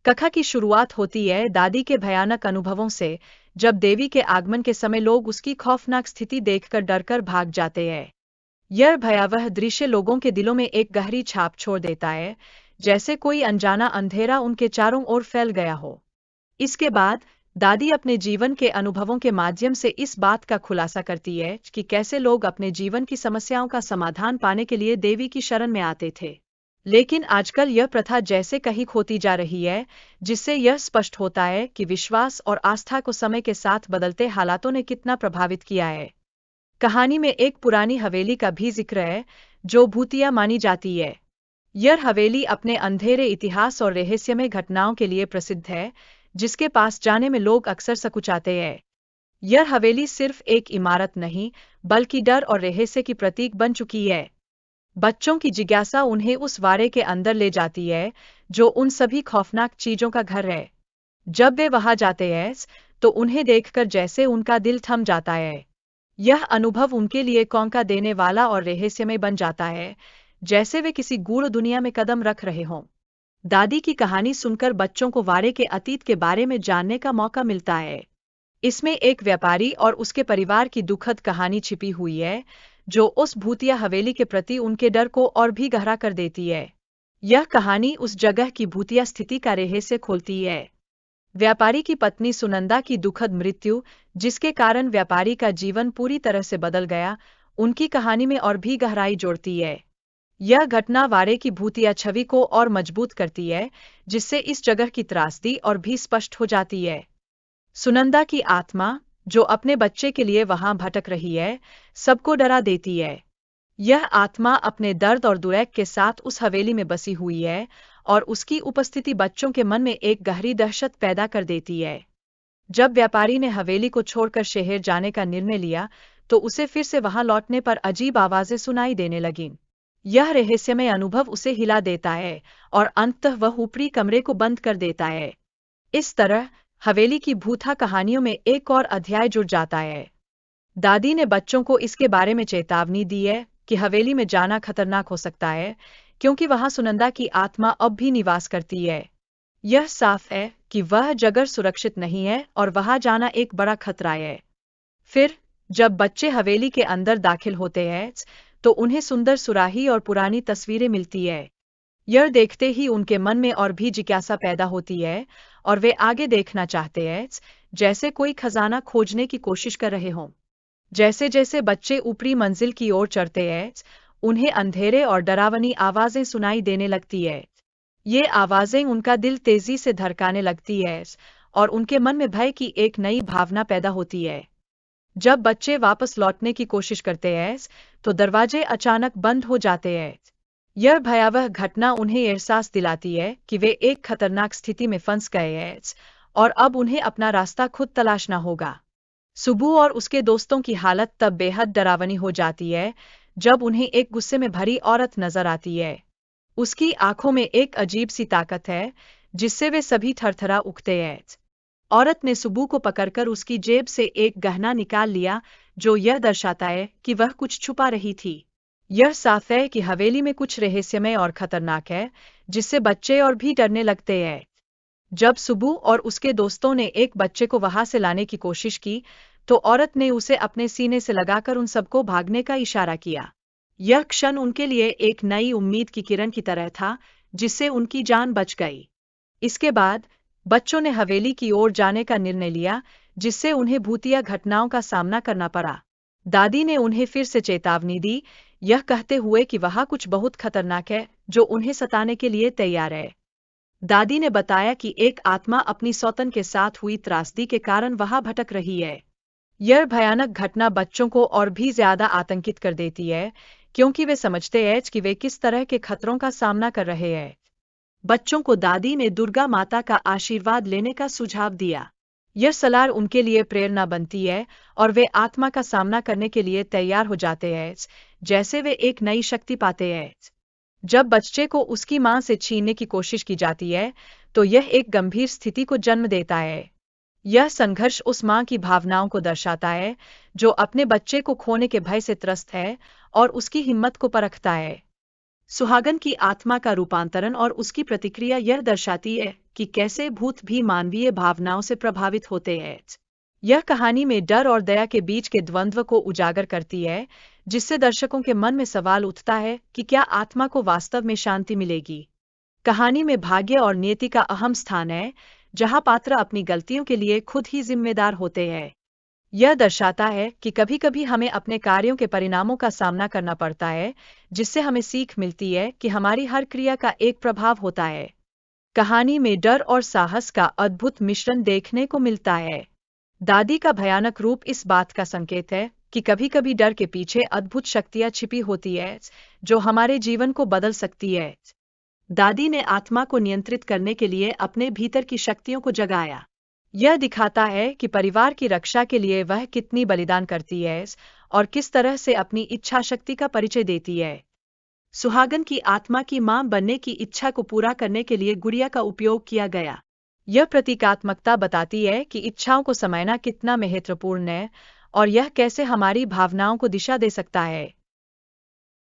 कथा की शुरुआत होती है दादी के भयानक अनुभवों से, जब देवी के आगमन के समय लोग उसकी खौफनाक स्थिति देखकर डरकर भाग जाते हैं। यह भयावह दृश्य लोगों के दिलों में एक गहरी छाप छोड़ देता है, जैसे कोई अनजाना अंधेरा उनके चारों ओर फैल गया हो। इसके बाद दादी अपने जीवन के अनुभवों के माध्यम से इस बात का खुलासा करती है कि कैसे लोग अपने जीवन की समस्याओं का समाधान पाने के लिए देवी की शरण में आते थे। लेकिन आजकल यह प्रथा जैसे कहीं खोती जा रही है, जिससे यह स्पष्ट होता है कि विश्वास और आस्था को समय के साथ बदलते हालातों ने कितना प्रभावित किया है। कहानी में एक पुरानी हवेली का भी जिक्र है, जो भूतिया मानी जाती है। यह हवेली अपने अंधेरे इतिहास और रहस्यमय घटनाओं के लिए प्रसिद्ध है, जिसके पास जाने में लोग अक्सर सकुचाते हैं। यह हवेली सिर्फ एक इमारत नहीं, बल्कि डर और रहस्य की प्रतीक बन चुकी है। बच्चों की जिज्ञासा उन्हें उस वारे के अंदर ले जाती है, जो उन सभी खौफनाक चीजों का घर है। जब वे वहां जाते हैं, तो उन्हें देखकर जैसे उनका दिल थम जाता है। यह अनुभव उनके लिए कौंका देने वाला और रहस्यमय बन जाता है, जैसे वे किसी गूढ़ दुनिया में कदम रख रहे हों। दादी की कहानी सुनकर बच्चों को वारे के अतीत के बारे में जानने का मौका मिलता है। इसमें एक व्यापारी और उसके परिवार की दुखद कहानी छिपी हुई है, जो उस भूतिया हवेली के प्रति उनके डर को और भी गहरा कर देती है। यह कहानी उस जगह की भूतिया स्थिति का रहस्य खोलती है। व्यापारी की पत्नी सुनंदा की दुखद मृत्यु, जिसके कारण व्यापारी का जीवन पूरी तरह से बदल गया, उनकी कहानी में और भी गहराई जोड़ती है। यह घटना वारे की भूतिया छवि को और मजबूत करती है, जिससे इस जगह की त्रासदी और भी स्पष्ट हो जाती है। सुनंदा की आत्मा, जो अपने बच्चे के लिए वहां भटक रही है, सबको डरा देती है। यह आत्मा अपने दर्द और दुर्ग के साथ उस हवेली में बसी हुई है, और उसकी उपस्थिति बच्चों के मन में एक गहरी दहशत पैदा कर देती है। जब व्यापारी ने हवेली को छोड़कर शहर जाने का निर्णय लिया, तो उसे फिर से वहां लौटने पर अजीब आवाजें सुनाई देने लगीं। यह रहस्यमय अनुभव उसे हिला देता है, और अंततः वह ऊपरी कमरे को बंद कर देता है। इस तरह हवेली की भूता कहानियों में एक और अध्याय जुड़ जाता है। दादी ने बच्चों को इसके बारे में चेतावनी दी है कि हवेली में जाना खतरनाक हो सकता है, क्योंकि वहां सुनंदा की आत्मा अब भी निवास करती है। यह साफ है कि वह जगह सुरक्षित नहीं है और वहां जाना एक बड़ा खतरा है। फिर जब बच्चे हवेली के अंदर दाखिल होते हैं, तो उन्हें सुंदर सुराही और पुरानी तस्वीरें मिलती है। यह देखते ही उनके मन में और भी जिज्ञासा पैदा होती है, और वे आगे देखना चाहते हैं, जैसे कोई खजाना खोजने की कोशिश कर रहे हों। जैसे जैसे बच्चे ऊपरी मंजिल की ओर चढ़ते हैं, उन्हें अंधेरे और डरावनी आवाजें सुनाई देने लगती है। ये आवाजें उनका दिल तेजी से धड़काने लगती है, और उनके मन में भय की एक नई भावना पैदा होती है। जब बच्चे वापस लौटने की कोशिश करते हैं, तो दरवाजे अचानक बंद हो जाते हैं। यह भयावह घटना उन्हें एहसास दिलाती है कि वे एक खतरनाक स्थिति में फंस गए हैं, और अब उन्हें अपना रास्ता खुद तलाशना होगा। सुबू और उसके दोस्तों की हालत तब बेहद डरावनी हो जाती है, जब उन्हें एक गुस्से में भरी औरत नजर आती है। उसकी आंखों में एक अजीब सी ताकत है, जिससे वे सभी थरथरा उठते हैं। औरत ने सुबू को पकड़कर उसकी जेब से एक गहना निकाल लिया, जो यह दर्शाता है कि वह कुछ छुपा रही थी। यह साफ है कि हवेली में कुछ रहस्यमय और खतरनाक है, जिससे बच्चे और भी डरने लगते हैं। जब सुबू और उसके दोस्तों ने एक बच्चे को वहां से लाने की कोशिश की, तो औरत ने उसे अपने सीने से लगाकर उन सबको भागने का इशारा किया। यह क्षण उनके लिए एक नई उम्मीद की किरण की तरह था, जिससे उनकी जान बच गई। इसके बाद बच्चों ने हवेली की ओर जाने का निर्णय लिया, जिससे उन्हें भूतिया घटनाओं का सामना करना पड़ा। दादी ने उन्हें फिर से चेतावनी दी, यह कहते हुए कि वहां कुछ बहुत खतरनाक है, जो उन्हें सताने के लिए तैयार है। दादी ने बताया कि एक आत्मा अपनी सौतन के साथ हुई त्रासदी के कारण वहां भटक रही है। यह भयानक घटना बच्चों को और भी ज्यादा आतंकित कर देती है, क्योंकि वे समझते हैं कि वे किस तरह के खतरों का सामना कर रहे हैं। बच्चों को दादी ने दुर्गा माता का आशीर्वाद लेने का सुझाव दिया। यह सलाह उनके लिए प्रेरणा बनती है, और वे आत्मा का सामना करने के लिए तैयार हो जाते हैं, जैसे वे एक नई शक्ति पाते हैं। जब बच्चे को उसकी मां से छीनने की कोशिश की जाती है, तो यह एक गंभीर स्थिति को जन्म देता है। यह संघर्ष उस मां की भावनाओं को दर्शाता है, जो अपने बच्चे को खोने के भय से त्रस्त है, और उसकी हिम्मत को परखता है। सुहागन की आत्मा का रूपांतरण और उसकी प्रतिक्रिया यह दर्शाती है कि कैसे भूत भी मानवीय भावनाओं से प्रभावित होते हैं। यह कहानी में डर और दया के बीच के द्वंद्व को उजागर करती है, जिससे दर्शकों के मन में सवाल उठता है कि क्या आत्मा को वास्तव में शांति मिलेगी। कहानी में भाग्य और नियति का अहम स्थान है, जहां पात्र अपनी गलतियों के लिए खुद ही जिम्मेदार होते हैं। यह दर्शाता है कि कभी-कभी हमें अपने कार्यों के परिणामों का सामना करना पड़ता है, जिससे हमें सीख मिलती है कि हमारी हर क्रिया का एक प्रभाव होता है। कहानी में डर और साहस का अद्भुत मिश्रण देखने को मिलता है। दादी का भयानक रूप इस बात का संकेत है कि कभी-कभी डर के पीछे अद्भुत शक्तियां छिपी होती है, जो हमारे जीवन को बदल सकती है। दादी ने आत्मा को नियंत्रित करने के लिए अपने भीतर की शक्तियों को जगाया। यह दिखाता है कि परिवार की रक्षा के लिए वह कितनी बलिदान करती है और किस तरह से अपनी इच्छा शक्ति का परिचय देती है। सुहागन की आत्मा की मां बनने की इच्छा को पूरा करने के लिए गुड़िया का उपयोग किया गया। यह प्रतीकात्मकता बताती है कि इच्छाओं को समझना कितना महत्वपूर्ण है और यह कैसे हमारी भावनाओं को दिशा दे सकता है।